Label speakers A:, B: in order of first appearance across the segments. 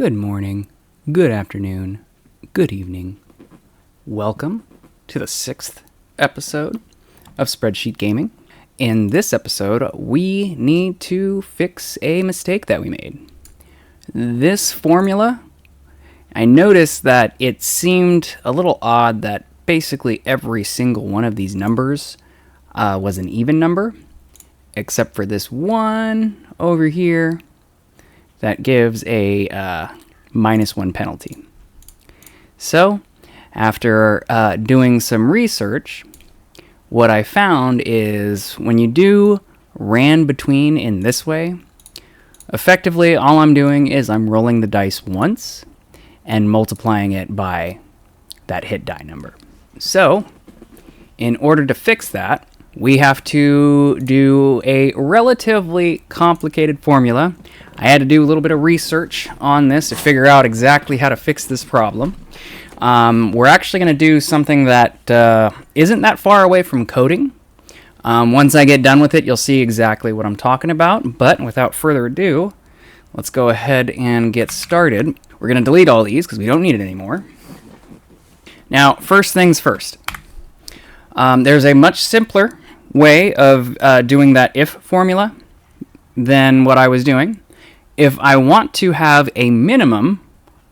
A: Good morning, good afternoon, good evening. Welcome to the 6th episode of Spreadsheet Gaming. In this episode, we need to fix a mistake that we made. This formula, I noticed that it seemed a little odd that basically every single one of these numbers was an even number, except for this one over here that gives a -1 penalty. So, after doing some research, what I found is when you do ran between in this way, effectively all I'm doing is I'm rolling the dice once and multiplying it by that hit die number. So, in order to fix that, we have to do a relatively complicated formula. I had to do a little bit of research on this to figure out exactly how to fix this problem. We're actually going to do something that isn't that far away from coding. Once I get done with it, you'll see exactly what I'm talking about. But without further ado, let's go ahead and get started. We're going to delete all these because we don't need it anymore. Now, first things first. There's a much simpler way of doing that if formula than what I was doing. If I want to have a minimum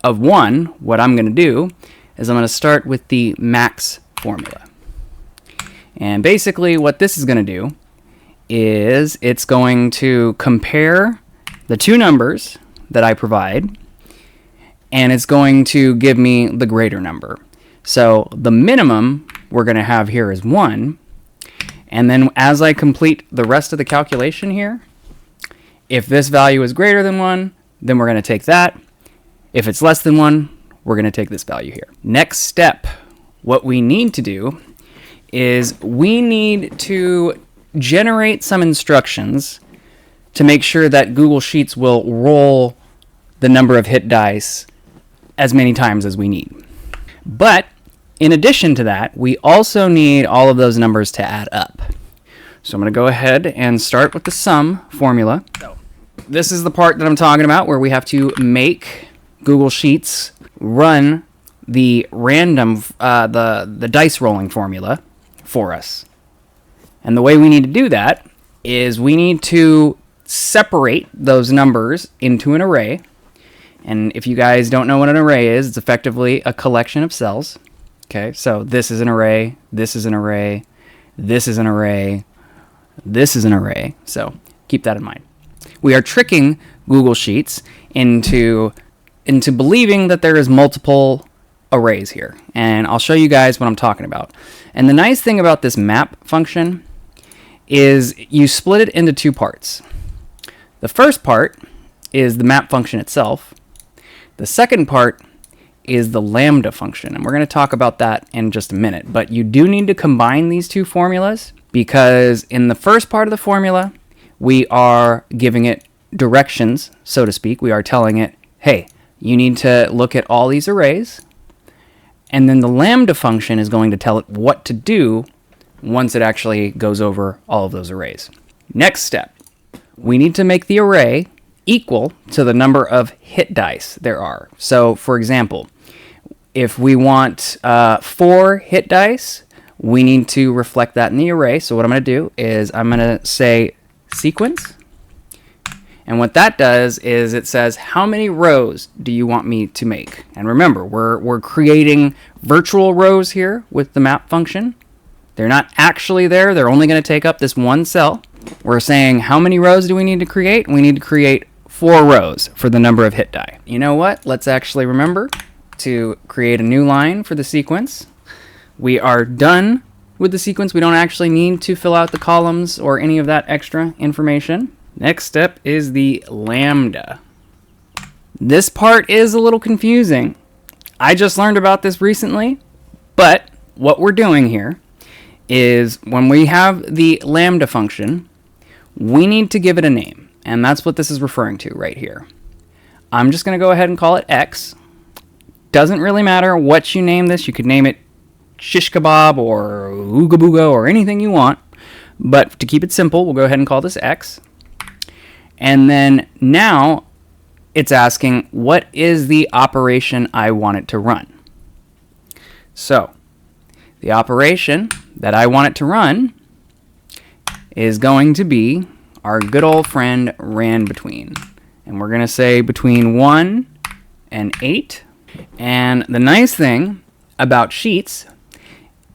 A: of 1, what I'm going to do is I'm going to start with the max formula. And basically what this is going to do is it's going to compare the two numbers that I provide, and it's going to give me the greater number. So the minimum we're going to have here is 1, and then as I complete the rest of the calculation here, if this value is greater than 1, then we're going to take that. If it's less than 1, we're going to take this value here. Next step, what we need to do is we need to generate some instructions to make sure that Google Sheets will roll the number of hit dice as many times as we need. But in addition to that, we also need all of those numbers to add up. So I'm going to go ahead and start with the sum formula. This is the part that I'm talking about where we have to make Google Sheets run the random, the dice rolling formula for us. And the way we need to do that is we need to separate those numbers into an array. And if you guys don't know what an array is, it's effectively a collection of cells. Okay, so this is an array, this is an array, this is an array, this is an array. So keep that in mind. We are tricking Google Sheets into believing that there is multiple arrays here. And I'll show you guys what I'm talking about. And the nice thing about this map function is you split it into two parts. The first part is the map function itself. The second part is the lambda function. And we're going to talk about that in just a minute. But you do need to combine these two formulas because in the first part of the formula, we are giving it directions, so to speak. We are telling it, hey, you need to look at all these arrays. And then the lambda function is going to tell it what to do once it actually goes over all of those arrays. Next step, we need to make the array equal to the number of hit dice there are. So, for example, if we want 4 hit dice, we need to reflect that in the array. So what I'm going to do is I'm going to say sequence. And what that does is it says, how many rows do you want me to make? And remember, we're creating virtual rows here with the map function. They're not actually there. They're only going to take up this one cell. We're saying, how many rows do we need to create? We need to create 4 rows for the number of hit die. You know what? Let's actually remember to create a new line for the sequence. We are done with the sequence. We don't actually need to fill out the columns or any of that extra information. Next step is the lambda. This part is a little confusing. I just learned about this recently, but what we're doing here is when we have the lambda function, we need to give it a name, and that's what this is referring to right here. I'm just going to go ahead and call it X. Doesn't really matter what you name this. You could name it shish kebab or ooga booga or anything you want, but to keep it simple, we'll go ahead and call this X. And then now it's asking what is the operation I want it to run. So the operation that I want it to run is going to be our good old friend ran between. And we're going to say between 1 and 8. And the nice thing about sheets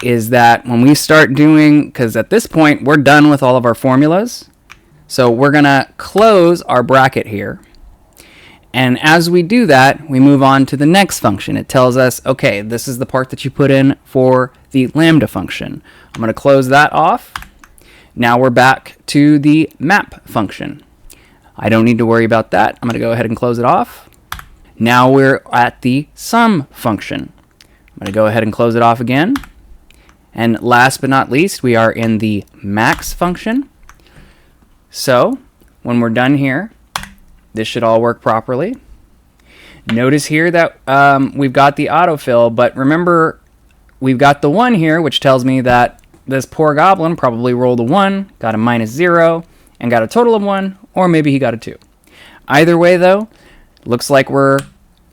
A: is that when we start doing, because at this point we're done with all of our formulas, so we're going to close our bracket here. And as we do that, we move on to the next function. It tells us, okay, this is the part that you put in for the lambda function. I'm going to close that off. Now we're back to the map function. I don't need to worry about that. I'm going to go ahead and close it off. Now we're at the sum function. I'm going to go ahead and close it off again. And last but not least, we are in the max function. So when we're done here, this should all work properly. Notice here that we've got the autofill, but remember, we've got the 1 here, which tells me that this poor goblin probably rolled a 1, got a -0, and got a total of 1, or maybe he got a 2. Either way, though, looks like we're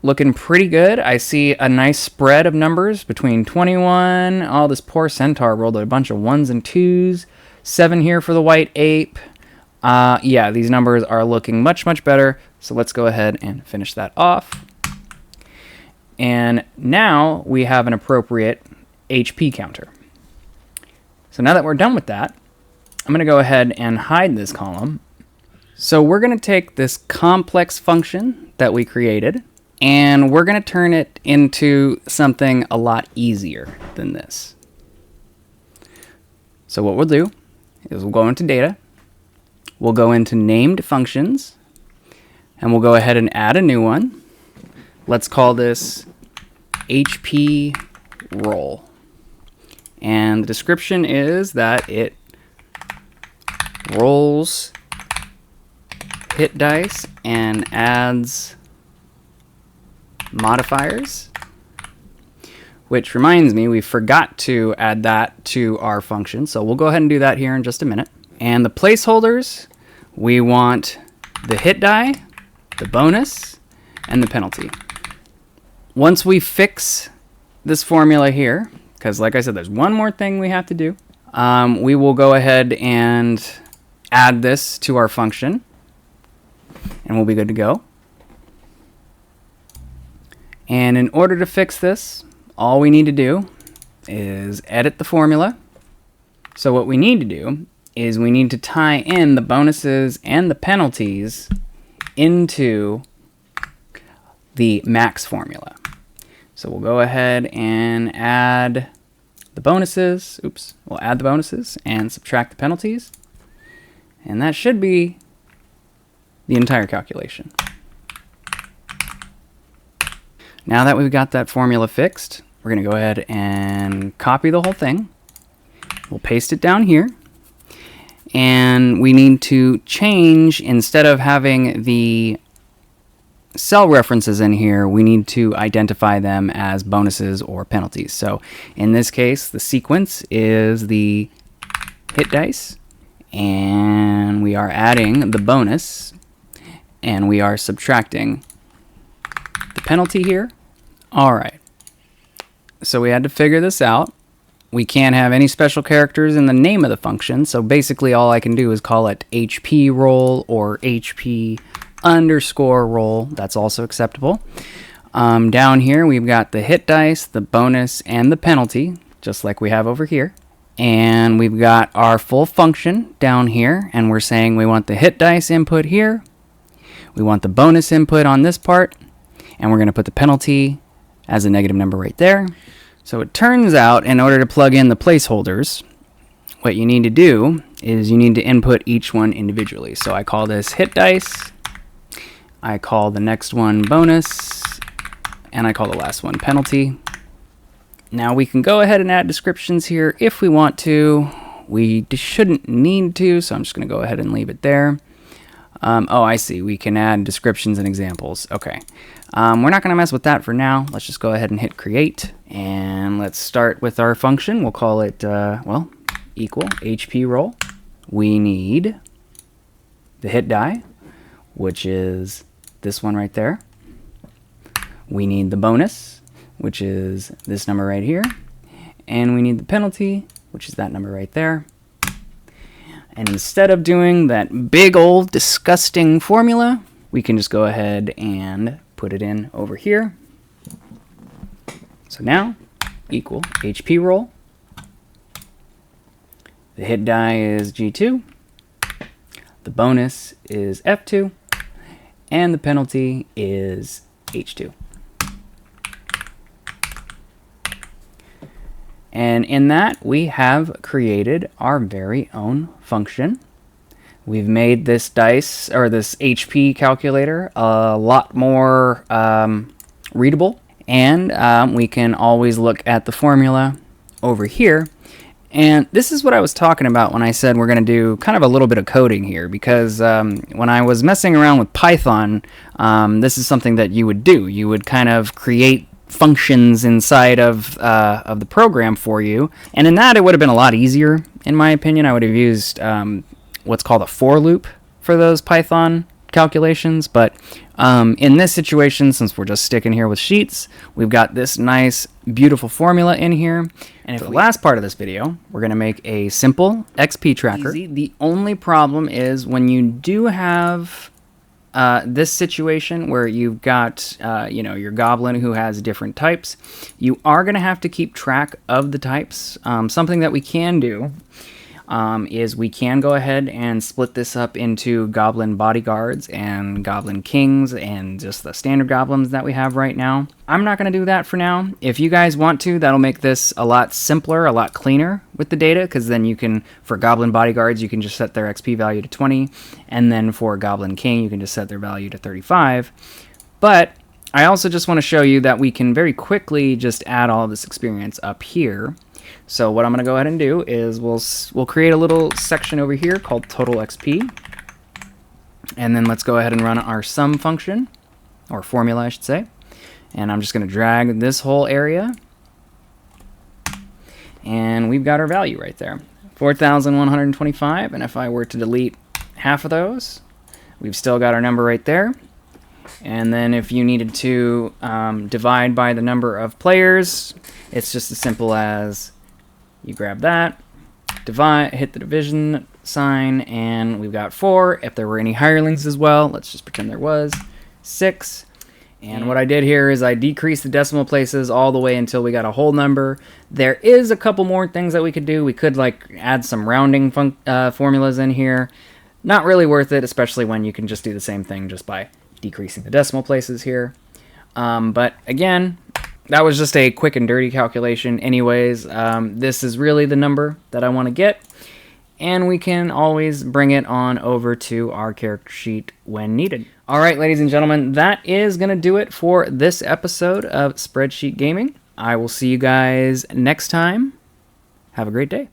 A: looking pretty good. I see a nice spread of numbers between 21. Oh, this poor centaur rolled a bunch of 1s and 2s. 7 here for the white ape. Yeah, these numbers are looking much, much better. So let's go ahead and finish that off. And now we have an appropriate HP counter. So now that we're done with that, I'm going to go ahead and hide this column. So we're going to take this complex function that we created, and we're going to turn it into something a lot easier than this. So what we'll do is we'll go into data, we'll go into named functions, and we'll go ahead and add a new one. Let's call this HP roll. And the description is that it rolls hit dice and adds modifiers, which reminds me we forgot to add that to our function, so we'll go ahead and do that here in just a minute. And the placeholders, we want the hit die, the bonus, and the penalty. Once we fix this formula here, because like I said, there's one more thing we have to do, we will go ahead and add this to our function, and we'll be good to go. And in order to fix this, all we need to do is edit the formula. So what we need to do is we need to tie in the bonuses and the penalties into the max formula. So we'll go ahead and add the bonuses. Oops, we'll add the bonuses and subtract the penalties. And that should be the entire calculation. Now that we've got that formula fixed, we're going to go ahead and copy the whole thing. We'll paste it down here. And we need to change, instead of having the cell references in here, we need to identify them as bonuses or penalties. So in this case, the sequence is the hit dice, and we are adding the bonus, and we are subtracting the penalty here. All right. So we had to figure this out. We can't have any special characters in the name of the function, so basically all I can do is call it HP roll or HP underscore roll. That's also acceptable. Down here we've got the hit dice, the bonus, and the penalty, just like we have over here. And we've got our full function down here, and we're saying we want the hit dice input here, we want the bonus input on this part, and we're going to put the penalty as a negative number right there. So it turns out, in order to plug in the placeholders, what you need to do is you need to input each one individually. So I call this hit dice, I call the next one bonus, and I call the last one penalty. Now we can go ahead and add descriptions here if we want to. We shouldn't need to, so I'm just going to go ahead and leave it there. Oh, I see. We can add descriptions and examples. Okay. We're not going to mess with that for now. Let's just go ahead and hit create. And let's start with our function. We'll call it, well, equal HP roll. We need the hit die, which is this one right there. We need the bonus, which is this number right here. And we need the penalty, which is that number right there. And instead of doing that big old disgusting formula, we can just go ahead and put it in over here. So now, equal HP roll. The hit die is G2. The bonus is F2. And the penalty is H2. And in that, we have created our very own function. We've made this dice, or this HP calculator, a lot more readable. And we can always look at the formula over here. And this is what I was talking about when I said we're going to do kind of a little bit of coding here, because when I was messing around with Python, this is something that you would do. You would kind of create functions inside of the program for you, and in that it would have been a lot easier, in my opinion. I would have used what's called a for loop for those Python calculations, but in this situation, since we're just sticking here with sheets, we've got this nice beautiful formula in here. And for the last part of this video, we're going to make a simple XP tracker. Easy. The only problem is when you do have this situation where you've got your goblin who has different types, you are going to have to keep track of the types. Something that we can do is we can go ahead and split this up into goblin bodyguards and goblin kings and just the standard goblins that we have right now. I'm not going to do that for now. If you guys want to, that'll make this a lot simpler, a lot cleaner with the data, because then you can, for goblin bodyguards, you can just set their XP value to 20, and then for goblin king, you can just set their value to 35. But I also just want to show you that we can very quickly just add all this experience up here. So what I'm going to go ahead and do is we'll create a little section over here called total XP. And then let's go ahead and run our sum function, or formula I should say. And I'm just going to drag this whole area. And we've got our value right there, 4,125. And if I were to delete half of those, we've still got our number right there. And then if you needed to divide by the number of players, it's just as simple as you grab that, divide, hit the division sign, and we've got 4. If there were any hirelings as well, let's just pretend there was 6. And what I did here is I decreased the decimal places all the way until we got a whole number. There is a couple more things that we could do. We could like add some rounding formulas in here. Not really worth it, especially when you can just do the same thing just by decreasing the decimal places here. But again, that was just a quick and dirty calculation anyways. This is really the number that I want to get, and we can always bring it on over to our character sheet when needed. All right, ladies and gentlemen, that is going to do it for this episode of Spreadsheet Gaming. I will see you guys next time. Have a great day.